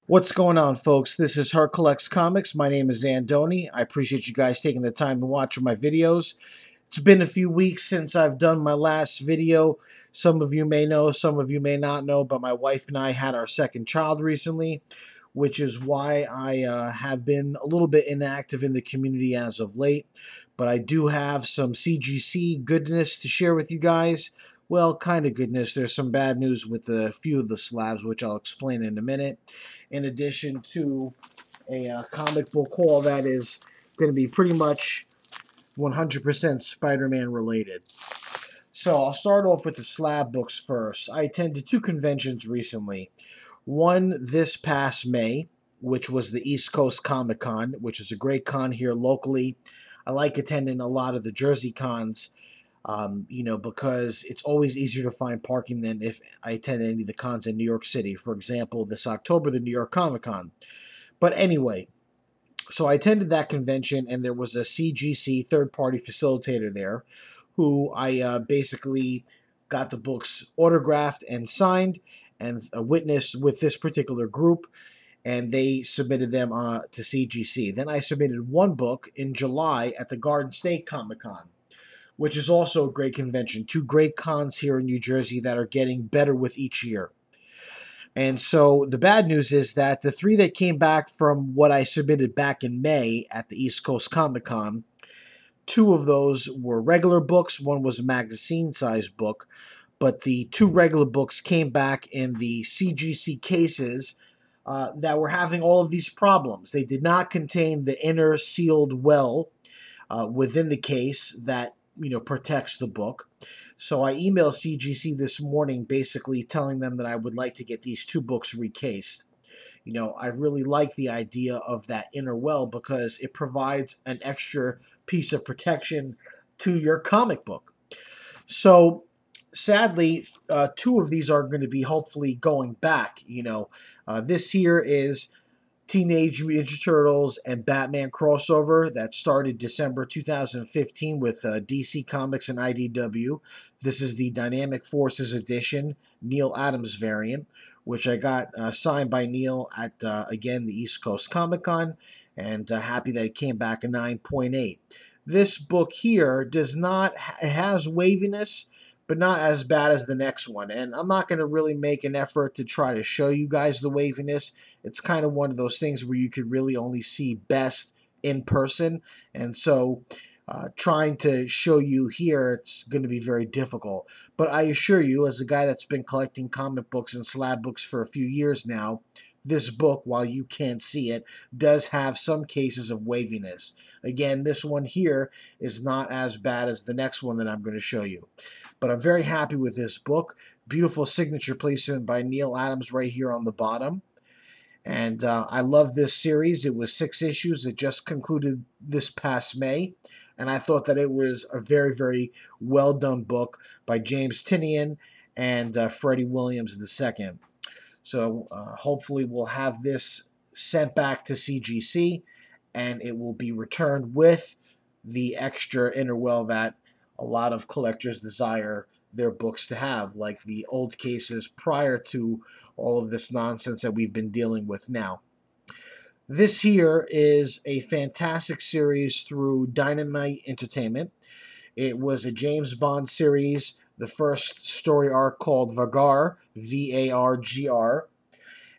What's going on, folks? This is Her Collects Comics. My name is Andoni. I appreciate you guys taking the time to watch my videos. It's been a few weeks since I've done my last video. Some of you may know, some of you may not know, but my wife and I had our second child recently, which is why I have been a little bit inactive in the community as of late. But I do have some CGC goodness to share with you guys. Well, kind of goodness. There's some bad news with a few of the slabs, which I'll explain in a minute. In addition to a comic book haul that is going to be pretty much 100% Spider-Man related. So I'll start off with the slab books first. I attended two conventions recently. One this past May, which was the East Coast Comic Con, which is a great con here locally. I like attending a lot of the Jersey cons, because it's always easier to find parking than if I attend any of the cons in New York City. For example, this October, the New York Comic Con. But anyway, so I attended that convention, and there was a CGC third-party facilitator there who I basically got the books autographed and signed and witnessed with this particular group, and they submitted them to CGC. Then I submitted one book in July at the Garden State Comic Con, which is also a great convention. Two great cons here in New Jersey that are getting better with each year. And so the bad news is that the three that came back from what I submitted back in May at the East Coast Comic Con, two of those were regular books. One was a magazine-sized book. But the two regular books came back in the CGC cases that were having all of these problems. They did not contain the inner sealed well within the case that protects the book. So I emailed CGC this morning basically telling them that I would like to get these two books recased. I really like the idea of that inner well because it provides an extra piece of protection to your comic book. So sadly, two of these are going to be hopefully going back. This here is Teenage Mutant Ninja Turtles and Batman crossover that started December 2015 with DC Comics and IDW. This is the Dynamic Forces edition, Neil Adams variant, which I got signed by Neil at, again, the East Coast Comic Con, and happy that it came back a 9.8. This book here it has waviness, but not as bad as the next one. And I'm not going to really make an effort to try to show you guys the waviness. It's kind of one of those things where you could really only see best in person. And so trying to show you here, it's going to be very difficult. But I assure you, as a guy that's been collecting comic books and slab books for a few years now, this book, while you can't see it, does have some cases of waviness. Again, this one here is not as bad as the next one that I'm going to show you. But I'm very happy with this book. Beautiful signature placement by Neil Adams right here on the bottom. And I love this series. It was 6 issues. It just concluded this past May. And I thought that it was a very, very well done book by James Tynion and Freddie Williams II. So hopefully we'll have this sent back to CGC and it will be returned with the extra inner well that a lot of collectors desire their books to have, like the old cases prior to all of this nonsense that we've been dealing with now. This here is a fantastic series through Dynamite Entertainment. It was a James Bond series, the first story arc called Vagar, V-A-R-G-R,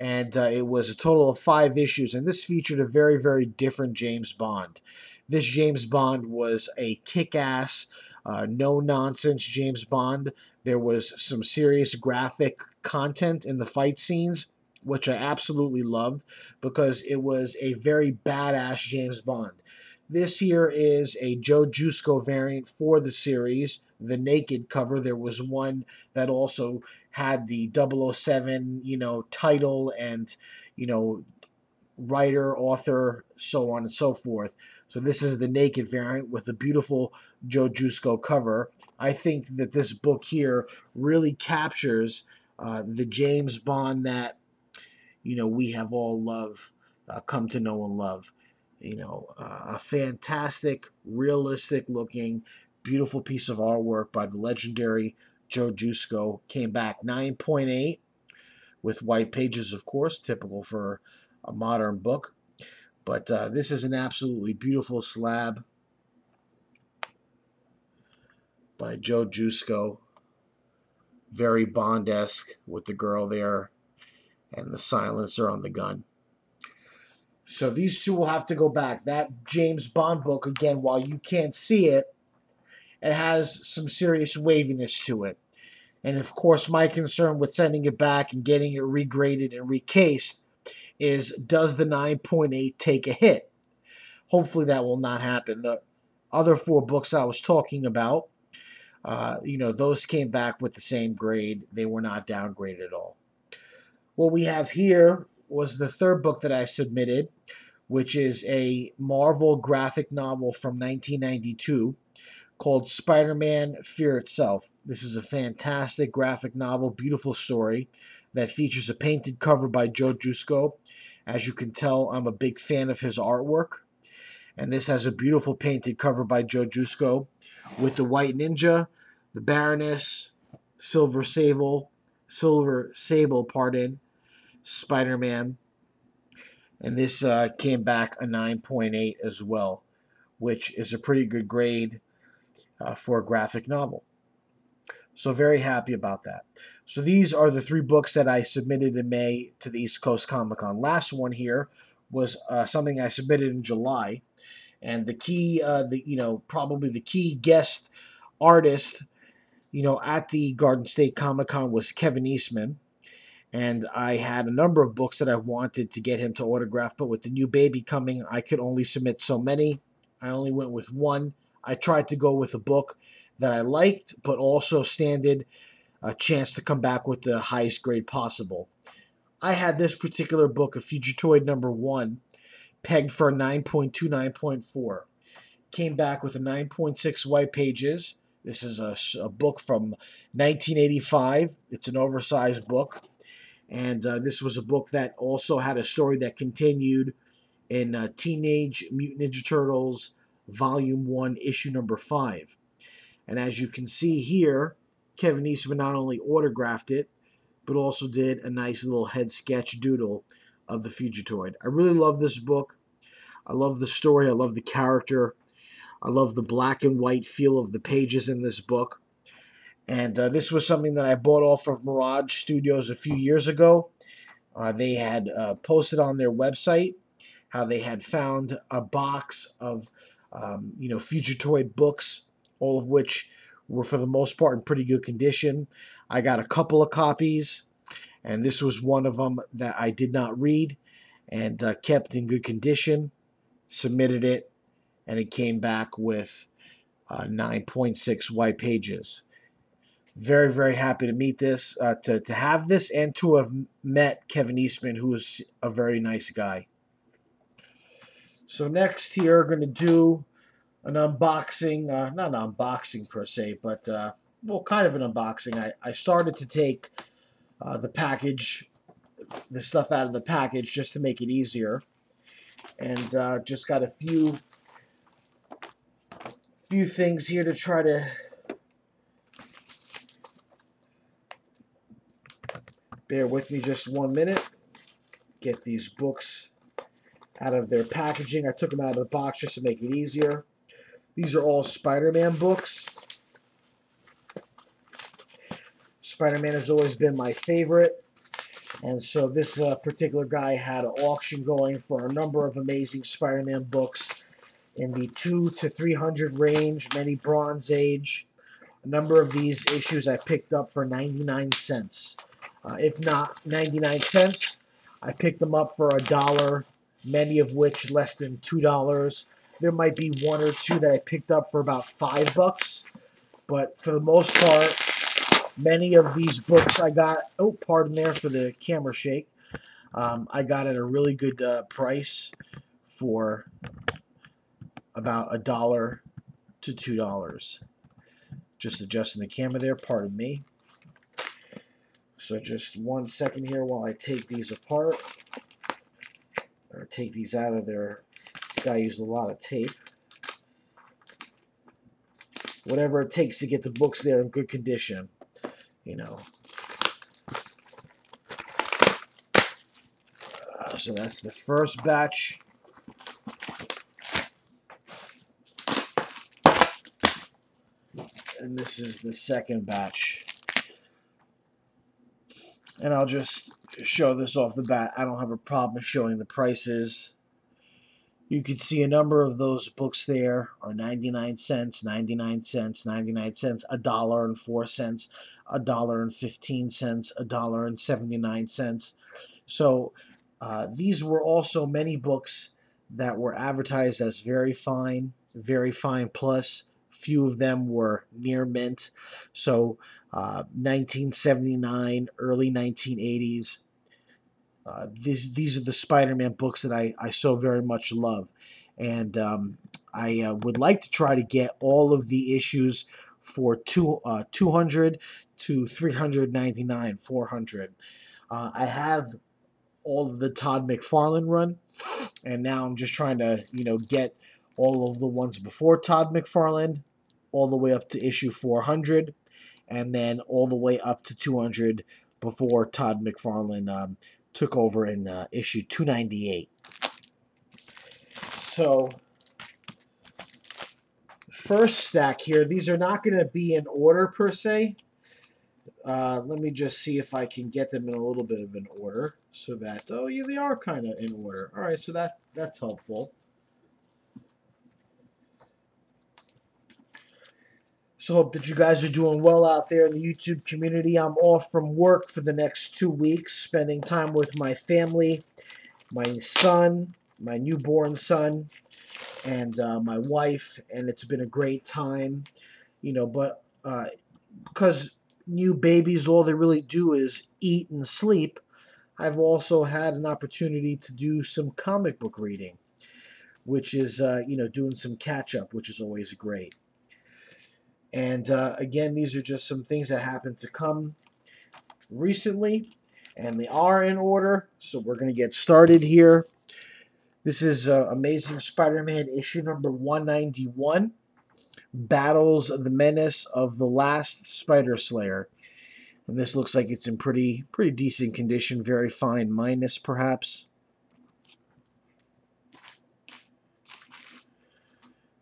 and it was a total of 5 issues, and this featured a very, very different James Bond. This James Bond was a kick-ass, no-nonsense James Bond. There was some serious graphic content in the fight scenes, which I absolutely loved because it was a very badass James Bond. This here is a Joe Jusko variant for the series, the naked cover. There was one that also had the 007, title and, writer, author, so on and so forth. So this is the naked variant with a beautiful Joe Jusko cover. I think that this book here really captures the James Bond that, we have all come to know and love. A fantastic, realistic looking, beautiful piece of artwork by the legendary Joe Jusko. Came back 9.8 with white pages, of course, typical for a modern book. But this is an absolutely beautiful slab by Joe Jusko. Very Bond-esque with the girl there and the silencer on the gun. So these two will have to go back. That James Bond book, again, while you can't see it, it has some serious waviness to it. And of course, my concern with sending it back and getting it regraded and recased is, does the 9.8 take a hit? Hopefully that will not happen. The other 4 books I was talking about, those came back with the same grade. They were not downgraded at all. What we have here was the 3rd book that I submitted, which is a Marvel graphic novel from 1992 called Spider-Man Fear Itself. This is a fantastic graphic novel, beautiful story that features a painted cover by Joe Jusko. As you can tell, I'm a big fan of his artwork. And this has a beautiful painted cover by Joe Jusko with the White Ninja, the Baroness, Silver Sable, Spider-Man. And this came back a 9.8 as well, which is a pretty good grade for a graphic novel. So very happy about that. So these are the 3 books that I submitted in May to the East Coast Comic Con. Last one here was something I submitted in July, and the key, probably the key guest artist, at the Garden State Comic Con was Kevin Eastman. And I had a number of books that I wanted to get him to autograph, but with the new baby coming, I could only submit so many. I only went with one. I tried to go with a book that I liked, but also standed a chance to come back with the highest grade possible. I had this particular book, A Fugitoid #1, pegged for a 9.2, 9.4. Came back with a 9.6 white pages. This is a book from 1985. It's an oversized book. And this was a book that also had a story that continued in Teenage Mutant Ninja Turtles Volume 1, Issue number 5. And as you can see here, Kevin Eastman not only autographed it, but also did a nice little head sketch doodle of the Fugitoid. I really love this book. I love the story. I love the character. I love the black and white feel of the pages in this book. And this was something that I bought off of Mirage Studios a few years ago. They had posted on their website how they had found a box of, Fugitoid books, all of which were for the most part in pretty good condition. I got a couple of copies, and this was one of them that I did not read and kept in good condition. Submitted it, and it came back with 9.6 white pages. Very, very happy to meet this, to have this, and to have met Kevin Eastman, who is a very nice guy. So next here, we're going to do an unboxing, not an unboxing per se, but, kind of an unboxing. I started to take the package, the stuff out of the package just to make it easier. And just got a few things here to try to bear with me just 1 minute. Get these books out of their packaging. I took them out of the box just to make it easier. These are all Spider-Man books. Spider-Man has always been my favorite. And so this particular guy had an auction going for a number of amazing Spider-Man books in the 200 to 300 range, many Bronze Age. A number of these issues I picked up for 99 cents. If not 99 cents, I picked them up for $1, many of which less than $2. There might be 1 or 2 that I picked up for about $5, but for the most part, many of these books I got, pardon there for the camera shake, I got at a really good price for about $1 to $2. Just adjusting the camera there, pardon me. So just 1 second here while I take these apart, or take these out of there. This guy used a lot of tape. Whatever it takes to get the books there in good condition, So that's the first batch. And this is the second batch. And I'll just show this off the bat. I don't have a problem showing the prices. You can see a number of those books there are 99 cents, 99 cents, 99 cents, $1.04, $1.15, $1.79. So these were also many books that were advertised as very fine plus. Few of them were near mint. So 1979, early 1980s. These are the Spider-Man books that I so very much love. And I would like to try to get all of the issues for 200 to 399, 400. I have all of the Todd McFarlane run, and now I'm just trying to, get all of the ones before Todd McFarlane, all the way up to issue 400, and then all the way up to 200 before Todd McFarlane took over in issue 298. So, first stack here, these are not going to be in order per se. Let me just see if I can get them in a little bit of an order so that, oh yeah, they are kind of in order. All right, so that's helpful. So hope that you guys are doing well out there in the YouTube community. I'm off from work for the next 2 weeks, spending time with my family, my son, my newborn son, and my wife, and it's been a great time, but because new babies, all they really do is eat and sleep, I've also had an opportunity to do some comic book reading, which is, doing some catch-up, which is always great. And again, these are just some things that happened to come recently, and they are in order, so we're going to get started here. This is Amazing Spider-Man issue number 191, Battles the Menace of the Last Spider Slayer. And this looks like it's in pretty decent condition, very fine minus perhaps.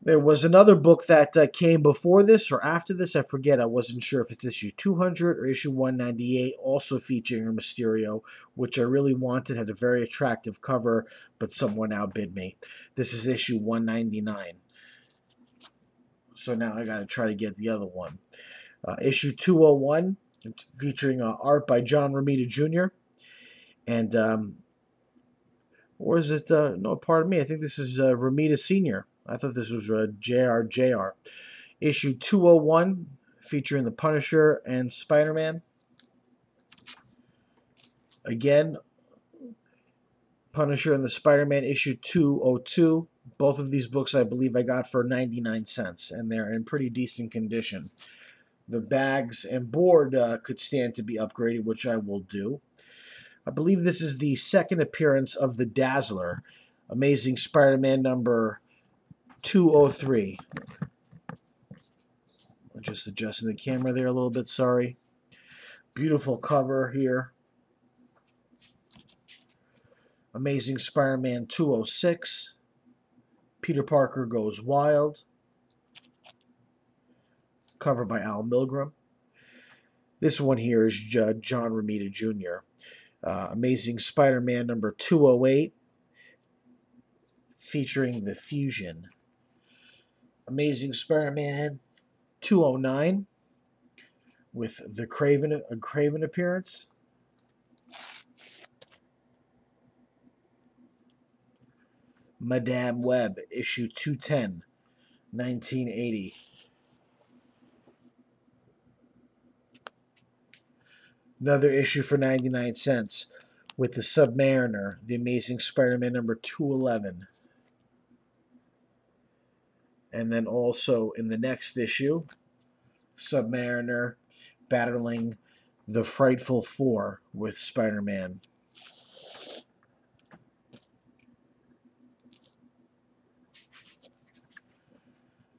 There was another book that came before this or after this. I forget. I wasn't sure if it's issue 200 or issue 198, also featuring Mysterio, which I really wanted. Had a very attractive cover, but someone outbid me. This is issue 199. So now I got to try to get the other one. Issue 201, featuring art by John Romita Jr. And, or is it, no, pardon me, I think this is Romita Sr. I thought this was JR. Issue 201, featuring the Punisher and Spider-Man. Again, Punisher and the Spider-Man, issue 202. Both of these books I believe I got for 99 cents, and they're in pretty decent condition. The bags and board could stand to be upgraded, which I will do. I believe this is the second appearance of the Dazzler, Amazing Spider-Man number 203. I'm just adjusting the camera there a little bit, sorry. Beautiful cover here. Amazing Spider-Man 206. Peter Parker Goes Wild. Cover by Al Milgrom. This one here is John Romita Jr. Amazing Spider-Man number 208. Featuring the Fusion. Amazing Spider-Man 209 with the Craven appearance. Madame Web, issue 210, 1980. Another issue for 99 cents with the Submariner, the Amazing Spider-Man number 211. And then also in the next issue, Submariner battling the Frightful Four with Spider-Man.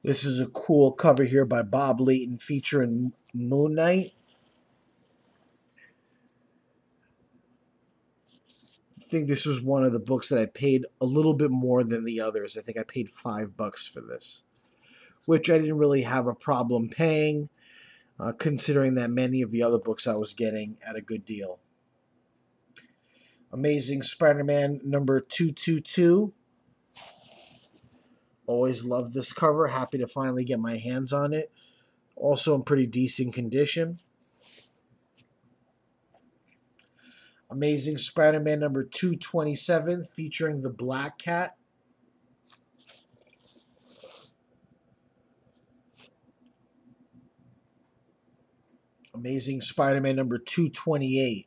This is a cool cover here by Bob Layton featuring Moon Knight. think this was one of the books that I paid a little bit more than the others. I think I paid $5 for this, which I didn't really have a problem paying, considering that many of the other books I was getting at a good deal. Amazing Spider-Man number 222. Always loved this cover. Happy to finally get my hands on it. Also in pretty decent condition. Amazing Spider-Man number 227 featuring the Black Cat. Amazing Spider-Man number 228.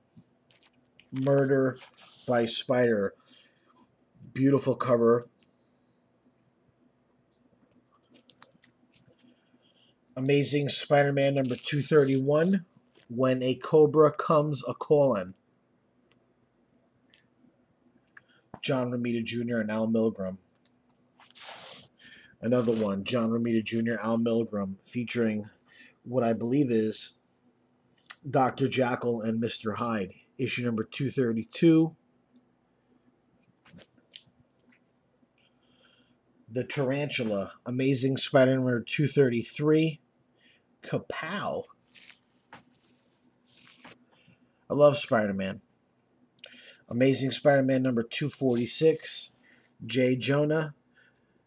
Murder by Spider. Beautiful cover. Amazing Spider-Man number 231. When a Cobra Comes A-Callin'. John Romita Jr. and Al Milgrom. Another one, John Romita Jr., Al Milgrom, featuring what I believe is Dr. Jekyll and Mr. Hyde. Issue number 232. The Tarantula. Amazing Spider-Man number 233. Kapow. I love Spider-Man. Amazing Spider-Man number 246. J. Jonah.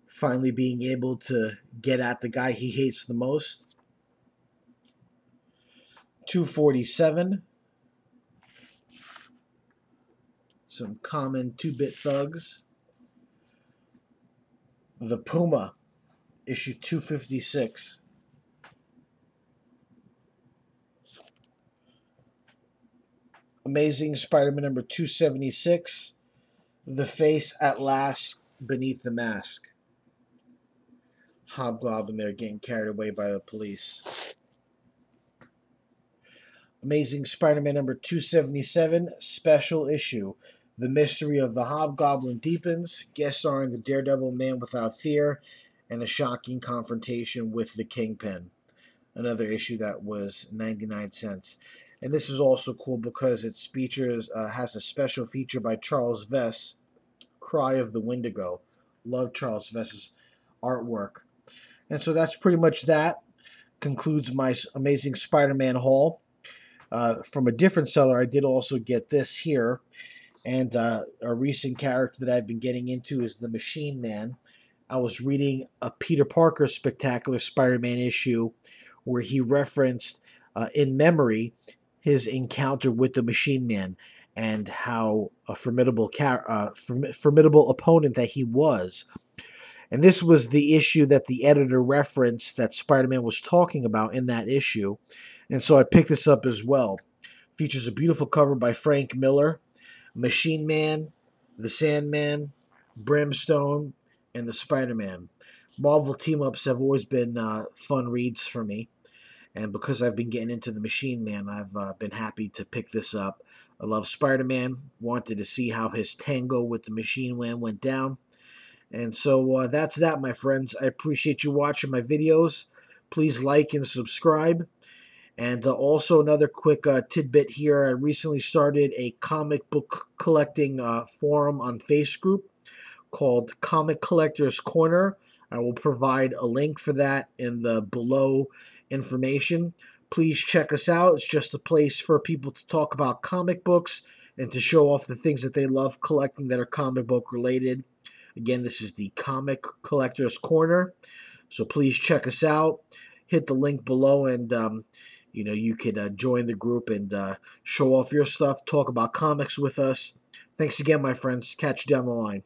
Finally being able to get at the guy he hates the most. 247. Some common 2-bit thugs. The Puma. Issue 256. Amazing Spider-Man number 276. The Face at Last Beneath the Mask. Hobgoblin there getting carried away by the police. Amazing Spider-Man number 277. Special issue. The Mystery of the Hobgoblin deepens. Guest starring the Daredevil Man Without Fear and a shocking confrontation with the Kingpin. Another issue that was 99 cents. And this is also cool because it features has a special feature by Charles Vess, Cry of the Wendigo. Love Charles Vess's artwork. And so that's pretty much that. Concludes my Amazing Spider-Man haul. From a different seller, I did also get this here. And a recent character that I've been getting into is the Machine Man. I was reading a Peter Parker Spectacular Spider-Man issue where he referenced in memory his encounter with the Machine Man and how a formidable opponent that he was. And this was the issue that the editor referenced that Spider-Man was talking about in that issue. And so I picked this up as well. Features a beautiful cover by Frank Miller. Machine Man, the Sandman, Brimstone, and the Spider-Man. Marvel team-ups have always been fun reads for me. And because I've been getting into the Machine Man, I've been happy to pick this up. I love Spider-Man. Wanted to see how his tango with the Machine Man went down. And so that's that, my friends. I appreciate you watching my videos. Please like and subscribe. And also another quick tidbit here. I recently started a comic book collecting forum on Facebook called Comic Collectors Corner. I will provide a link for that in the below information. Please check us out. It's just a place for people to talk about comic books and to show off the things that they love collecting that are comic book related. Again, this is the Comic Collectors Corner. So please check us out. Hit the link below and you could join the group and show off your stuff, talk about comics with us. Thanks again, my friends. Catch you down the line.